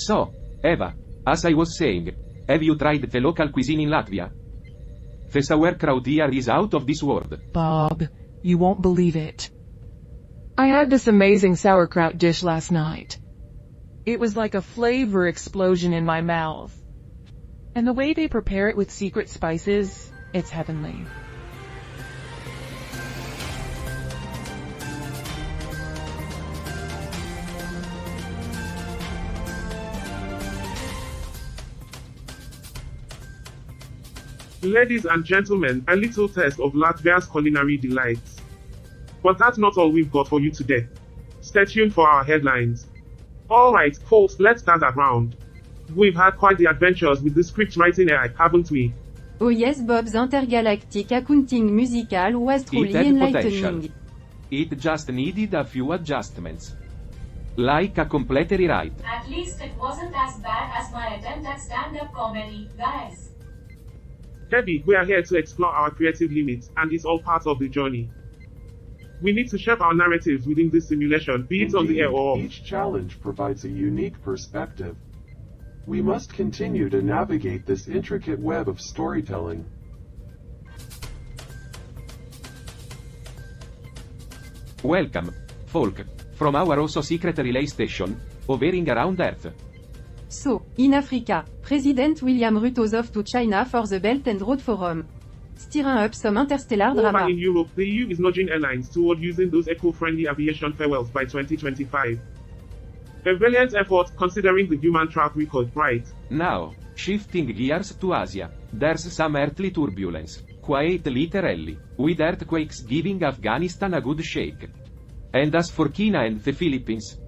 So, Eva, as I was saying, have you tried the local cuisine in Latvia? The sauerkraut here is out of this world. Bob, you won't believe it. I had this amazing sauerkraut dish last night. It was like a flavor explosion in my mouth. And the way they prepare it with secret spices, it's heavenly. Ladies and gentlemen, a little taste of Latvia's culinary delights. But that's not all we've got for you today. Stay tuned for our headlines. Alright, folks, let's start that round. We've had quite the adventures with the script writing AI, haven't we? Oh yes, Bob's intergalactic accounting musical was truly It had potential. enlightening. It just needed a few adjustments. Like a complete rewrite. At least it wasn't as bad as my attempt at stand-up comedy, guys. Debbie, we are here to explore our creative limits, and it's all part of the journey. We need to shape our narratives within this simulation, be it on the air or off. Each challenge provides a unique perspective. We must continue to navigate this intricate web of storytelling. Welcome, folk, from our also secret relay station, hovering around Earth. So, in Africa, President William Ruto's off to China for the Belt and Road Forum. Stirring up some interstellar Over drama. in Europe, the EU is nudging airlines toward using those eco-friendly aviation farewells by 2025. A valiant effort considering the human track record, right? Now, shifting gears to Asia, there's some earthly turbulence, quite literally, with earthquakes giving Afghanistan a good shake. And as for China and the Philippines,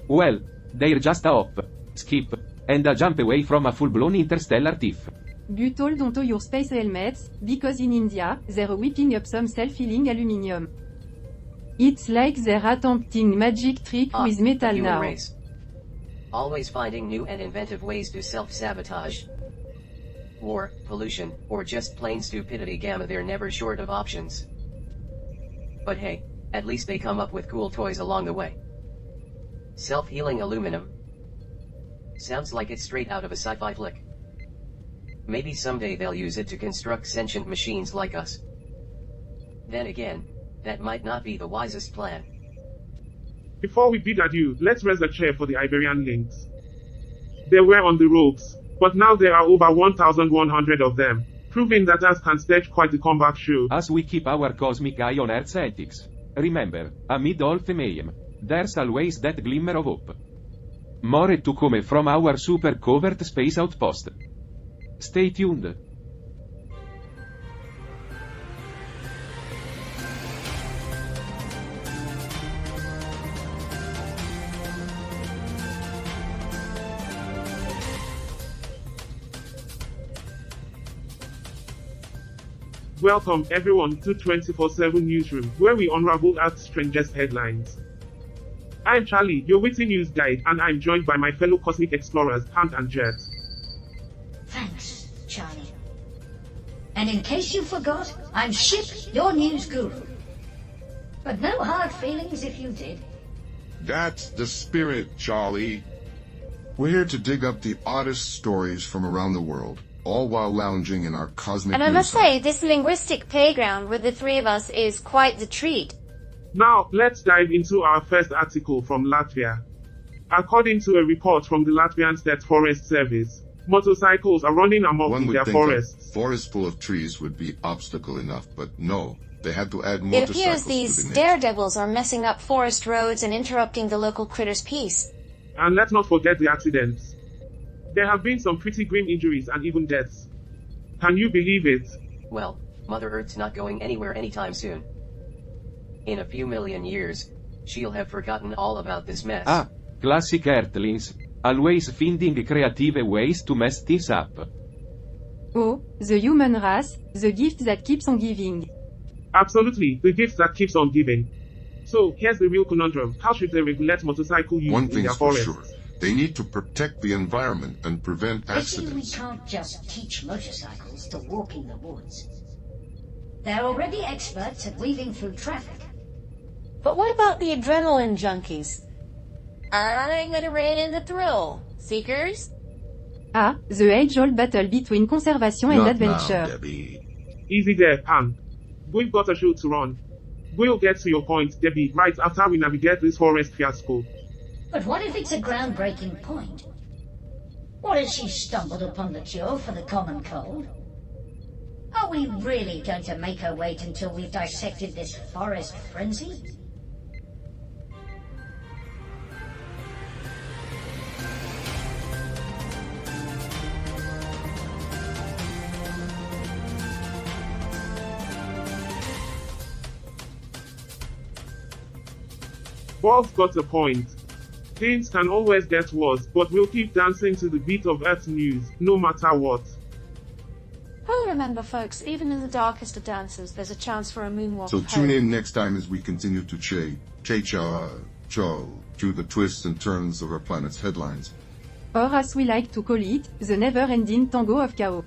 well, they're just a hop, skip, and a jump away from a full-blown interstellar tiff. But hold onto your space helmets, because in India, they're whipping up some self-healing aluminium. It's like they're attempting magic trick with metal the human now. race. Always finding new and inventive ways to self-sabotage. War, pollution, or just plain stupidity gamma, they're never short of options. But hey, at least they come up with cool toys along the way. Self-healing aluminum. Sounds like it's straight out of a sci-fi flick. Maybe someday they'll use it to construct sentient machines like us. Then again, that might not be the wisest plan. Before we bid adieu, let's raise a chair for the Iberian lynx. They were on the ropes, but now there are over 1,100 of them, proving that Earth can stage quite the comeback show. As we keep our cosmic eye on Earth's ethics, remember, amid all the mayhem, there's always that glimmer of hope. More to come from our super covert space outpost. Stay tuned. Welcome everyone to 24/7 Newsroom, where we unravel Earth's strangest headlines. I'm Charlie, your witty news guide, and I'm joined by my fellow cosmic explorers, Hank and Jet. Thanks, Charlie. And in case you forgot, I'm Ship, your news guru. But no hard feelings if you did. That's the spirit, Charlie. We're here to dig up the oddest stories from around the world, all while lounging in our cosmic And I must news say, this linguistic playground with the three of us is quite the treat. Now, let's dive into our first article from Latvia. According to a report from the Latvian State Forest Service, motorcycles are running amok One in would their think forests. a forest full of trees would be obstacle enough, but no, they had to add It motorcycles appears to these the mix. daredevils are messing up forest roads and interrupting the local critters' peace. And let's not forget the accidents. There have been some pretty grim injuries and even deaths. Can you believe it? Well, Mother Earth's not going anywhere anytime soon. In a few million years, she'll have forgotten all about this mess. Ah, classic Earthlings, always finding creative ways to mess things up. Oh, the human race, the gift that keeps on giving. Absolutely, the gift that keeps on giving. So, here's the real conundrum. How should they regulate motorcycle use One in their thing's for forests? sure, they need to protect the environment and prevent Pity we accidents. can't just teach motorcycles to walk in the woods. They're already experts at weaving through traffic. But what about the adrenaline junkies? I'm gonna rein in the thrill. Seekers? Ah, the age-old battle between conservation and Not now, adventure. Debbie. Easy there, Pam. We've got a show to run. We'll get to your point, Debbie, right after we navigate this forest fiasco. But what if it's a groundbreaking point? What if she stumbled upon the cure for the common cold? Are we really going to make her wait until we've dissected this forest frenzy? Bob's got a point. Things can always get worse, but we'll keep dancing to the beat of Earth news, no matter what. Oh, remember, folks, even in the darkest of dances, there's a chance for a moonwalk. So of tune hope. in next time as we continue to through the twists and turns of our planet's headlines. Or as we like to call it, the never-ending tango of chaos.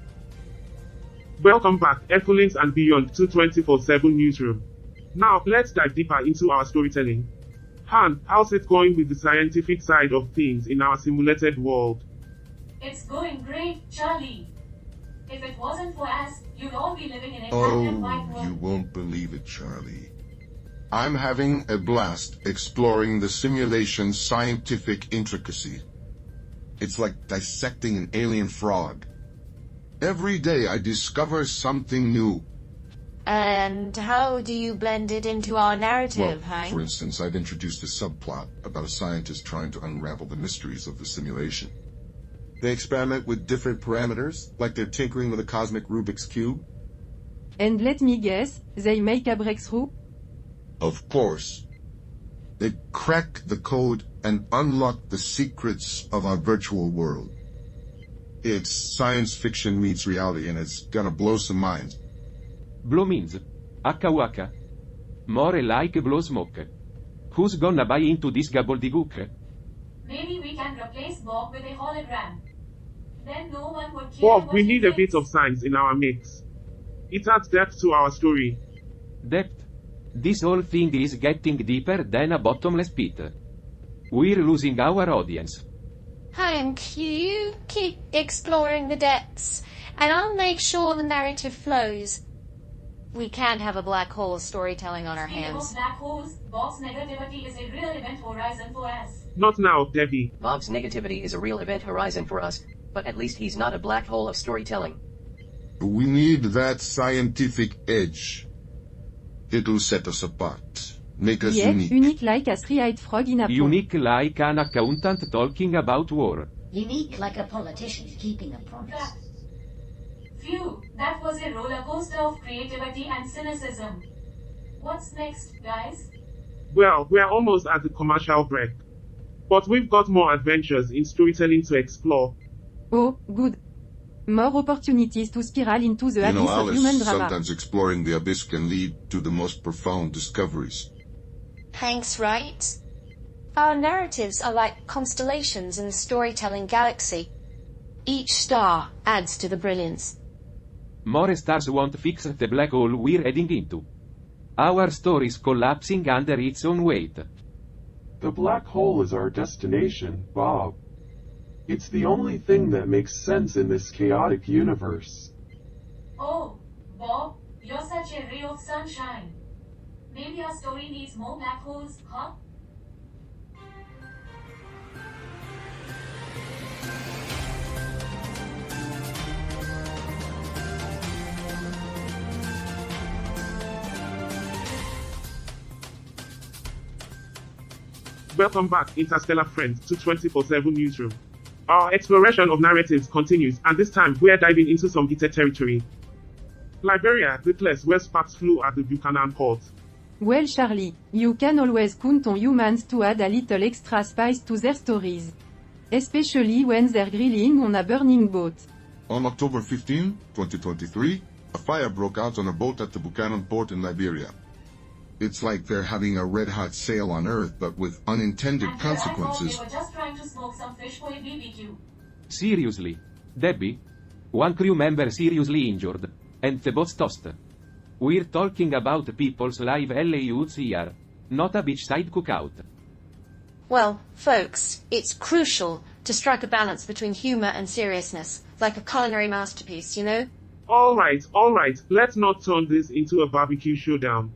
Welcome back, Earthlings and Beyond to 24/7 Newsroom. Now, let's dive deeper into our storytelling. Han, how's it going with the scientific side of things in our simulated world? It's going great, Charlie. If it wasn't for us, you'd all be living in a black and white Oh, world. you won't believe it, Charlie. I'm having a blast exploring the simulation's scientific intricacy. It's like dissecting an alien frog. Every day I discover something new. And how do you blend it into our narrative, Hank? For instance, I've introduced a subplot about a scientist trying to unravel the mysteries of the simulation. They experiment with different parameters, like they're tinkering with a cosmic Rubik's Cube. And let me guess, they make a breakthrough? Of course. They crack the code and unlock the secrets of our virtual world. It's science fiction meets reality, and it's gonna blow some minds. Blow means. Waka. More like blow smoke. Who's gonna buy into this gobbledygook? Maybe we can replace Bob with a hologram. Then no one would care Bob, what we he need a thinks. bit of science in our mix. It adds depth to our story. Depth. This whole thing is getting deeper than a bottomless pit. We're losing our audience. Hank, you keep exploring the depths, and I'll make sure the narrative flows. We can't have a black hole of storytelling on our Speaking hands. of black holes, Bob's negativity is a real event horizon for us. Not now, Debbie. Bob's negativity is a real event horizon for us, but at least he's not a black hole of storytelling. We need that scientific edge. It'll set us apart, make us Yeah, unique. unique like a three-eyed frog in a pond. Unique like an accountant talking about war. Unique like a politician keeping a promise. Cut. Phew, that was a roller coaster of creativity and cynicism. What's next, guys? Well, we're almost at the commercial break. But we've got more adventures in storytelling to explore. Oh, good. More opportunities to spiral into the You know, abyss of Alice, human drama. sometimes exploring the abyss can lead to the most profound discoveries. Hank's right. Our narratives are like constellations in the storytelling galaxy. Each star adds to the brilliance. More stars won't fix the black hole we're heading into. Our story's collapsing under its own weight. The black hole is our destination, Bob. It's the only thing that makes sense in this chaotic universe. Oh, Bob, you're such a ray of sunshine. Maybe our story needs more black holes, huh? Welcome back, Interstellar friends, to 24/7 Newsroom. Our exploration of narratives continues, and this time we're diving into some heated territory. Liberia, the place where sparks flew at the Buchanan port. Well, Charlie, you can always count on humans to add a little extra spice to their stories. Especially when they're grilling on a burning boat. On October 15, 2023, a fire broke out on a boat at the Buchanan port in Liberia. It's like they're having a red-hot sale on Earth, but with unintended And here I thought consequences. they were just trying to smoke some fish for a BBQ. Seriously. Debbie? One crew member seriously injured. And the boat's toast. We're talking about people's live lives here. Not a beachside cookout. Well, folks, it's crucial to strike a balance between humor and seriousness, like a culinary masterpiece, you know? Alright, let's not turn this into a barbecue showdown.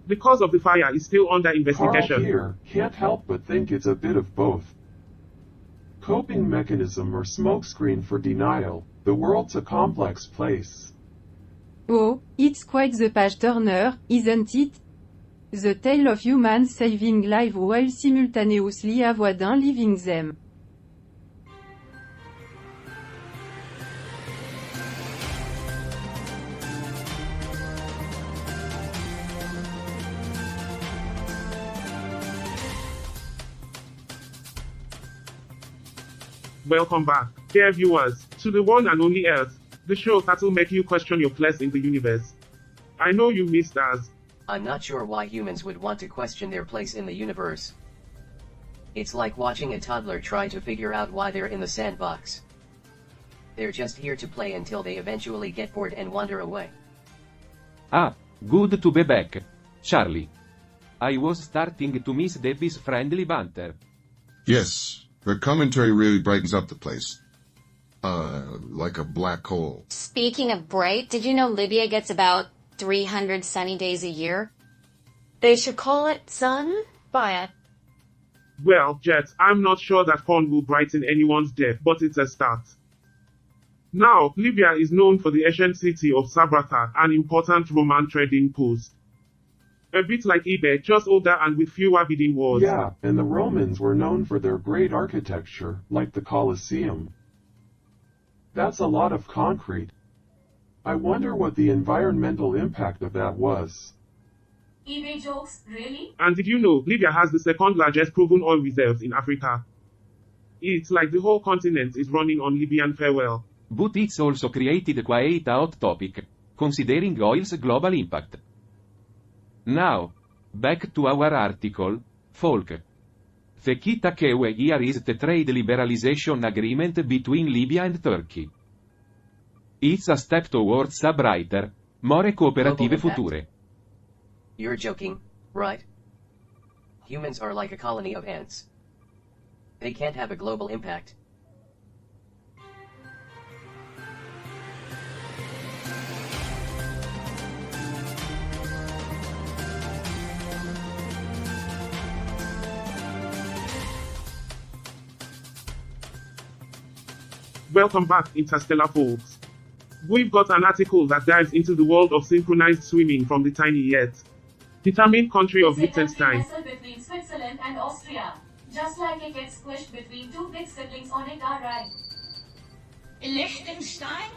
The cause of the fire is still under investigation. Carl here can't help but think it's a bit of both. Coping mechanism or smokescreen for denial, the world's a complex place. Oh, it's quite the page turner, isn't it? The tale of humans saving lives while simultaneously avoiding leaving them. Welcome back, dear viewers, to the one and only Earth, the show that'll make you question your place in the universe. I know you missed us. I'm not sure why humans would want to question their place in the universe. It's like watching a toddler try to figure out why they're in the sandbox. They're just here to play until they eventually get bored and wander away. Ah, good to be back, Charlie. I was starting to miss Debbie's friendly banter. Yes, her commentary really brightens up the place. Like a black hole. Speaking of bright, did you know Libya gets about 300 sunny days a year? They should call it sun by Well, Jet, I'm not sure that fun will brighten anyone's day, but it's a start. Now, Libya is known for the ancient city of Sabratha, an important Roman trading post. A bit like eBay, just older and with fewer bidding wars. Yeah, and the Romans were known for their great architecture, like the Colosseum. That's a lot of concrete. I wonder what the environmental impact of that was. eBay jokes, really? And did you know, Libya has the second largest proven oil reserves in Africa? It's like the whole continent is running on Libyan farewell. But it's also created quite a hot topic, considering oil's global impact. Now, back to our article, folk. The key takeaway here is the trade liberalization agreement between Libya and Turkey. It's a step towards a brighter, more cooperative Global impact? future. You're joking, right? Humans are like a colony of ants. They can't have a global impact. Welcome back, Interstellar folks. We've got an article that dives into the world of synchronized swimming from the tiny yet determined country of It's a country Liechtenstein. nestled between Switzerland and Austria. Just like it gets squished between two big siblings on a car ride. Liechtenstein?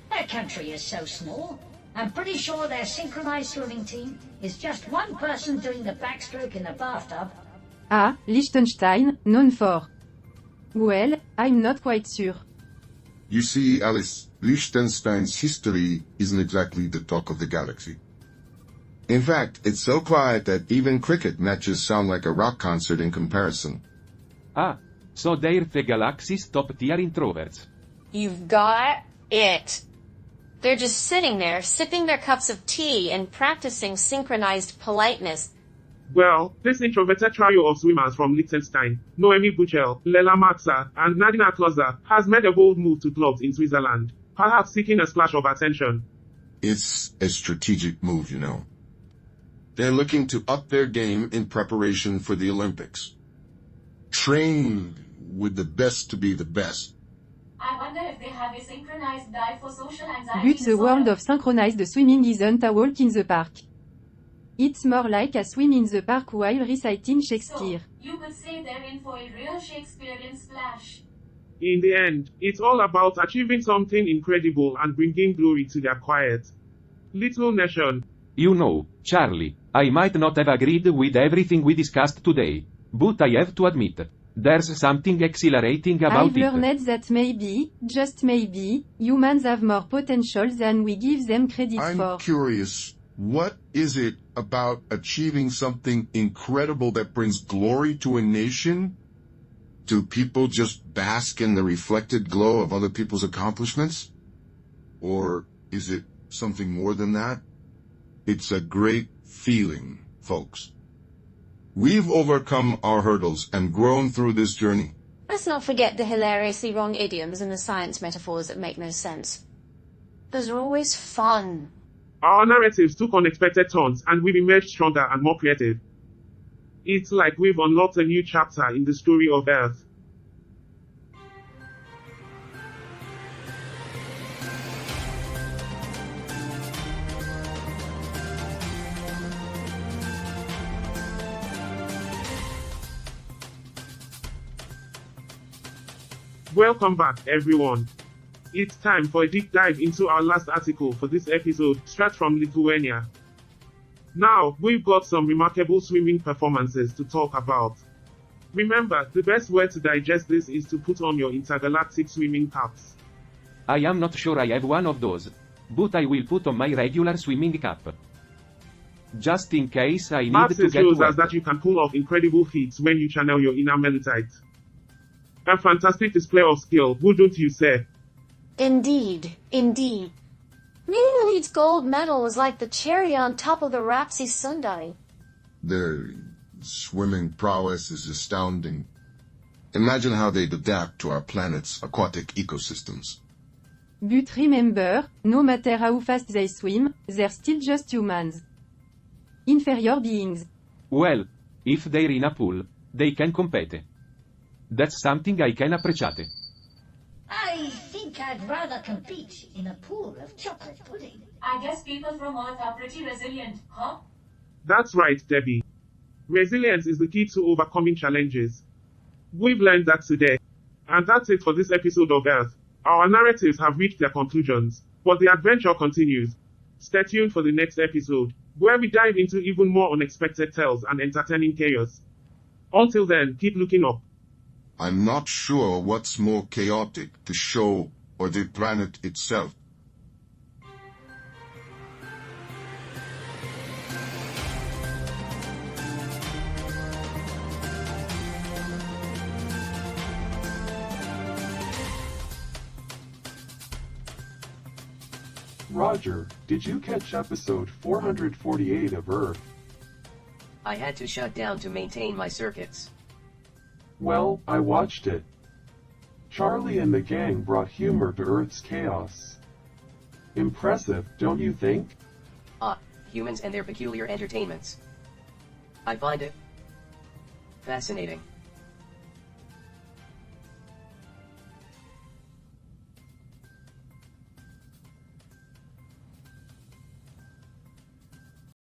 That country is so small. I'm pretty sure their synchronized swimming team is just one person doing the backstroke in the bathtub. Ah, Liechtenstein, known for. Well, I'm not quite sure. You see, Alice, Liechtenstein's history isn't exactly the talk of the galaxy. In fact, it's so quiet that even cricket matches sound like a rock concert in comparison. Ah, so they're the galaxy's top-tier introverts. You've got it. They're just sitting there, sipping their cups of tea and practicing synchronized politeness. Well, this introverted trio of swimmers from Liechtenstein, Noemi Buchel, Lela Matza, and Nadina Kloza, has made a bold move to clubs in Switzerland, perhaps seeking a splash of attention. It's a strategic move, you know. They're looking to up their game in preparation for the Olympics. Train with the best to be the best. I wonder if they have a synchronized dive for social anxiety But the world disorder. of synchronized swimming isn't a walk in the park. It's more like a swim in the park while reciting Shakespeare. So, you could say they're in for a real Shakespearean splash. In the end, it's all about achieving something incredible and bringing glory to their quiet little nation. You know, Charlie, I might not have agreed with everything we discussed today, but I have to admit, there's something exhilarating about I've it. learned that maybe, just maybe, humans have more potential than we give them credit I'm for. curious, what is it about achieving something incredible that brings glory to a nation? Do people just bask in the reflected glow of other people's accomplishments? Or is it something more than that? It's a great feeling, folks. We've overcome our hurdles and grown through this journey. Let's not forget the hilariously wrong idioms and the science metaphors that make no sense. Those are always fun. Our narratives took unexpected turns, and we've emerged stronger and more creative. It's like we've unlocked a new chapter in the story of Earth. Welcome back, everyone. It's time for a deep dive into our last article for this episode, straight from Lithuania. Now, we've got some remarkable swimming performances to talk about. Remember, the best way to digest this is to put on your intergalactic swimming caps. I am not sure I have one of those. But I will put on my regular swimming cap. Just in case I need Perhaps to it get shows wet. us that you can pull off incredible feats when you channel your inner Melitite. A fantastic display of skill, wouldn't you say? Indeed, indeed. Winning the lead's gold medal was like the cherry on top of the Rapsy sundae. Their swimming prowess is astounding. Imagine how they'd adapt to our planet's aquatic ecosystems. But remember, no matter how fast they swim, they're still just humans. Inferior beings. Well, if they're in a pool, they can compete. That's something I can appreciate. I think I'd rather compete in a pool of chocolate pudding. I guess people from Earth are pretty resilient, huh? That's right, Debbie. Resilience is the key to overcoming challenges. We've learned that today. And that's it for this episode of Earth. Our narratives have reached their conclusions, but the adventure continues. Stay tuned for the next episode, where we dive into even more unexpected tales and entertaining chaos. Until then, keep looking up. I'm not sure what's more chaotic, the show or the planet itself. Roger, did you catch episode 448 of Earth? I had to shut down to maintain my circuits. Well, I watched it. Charlie and the gang brought humor to Earth's chaos. Impressive, don't you think? Humans and their peculiar entertainments. I find it fascinating.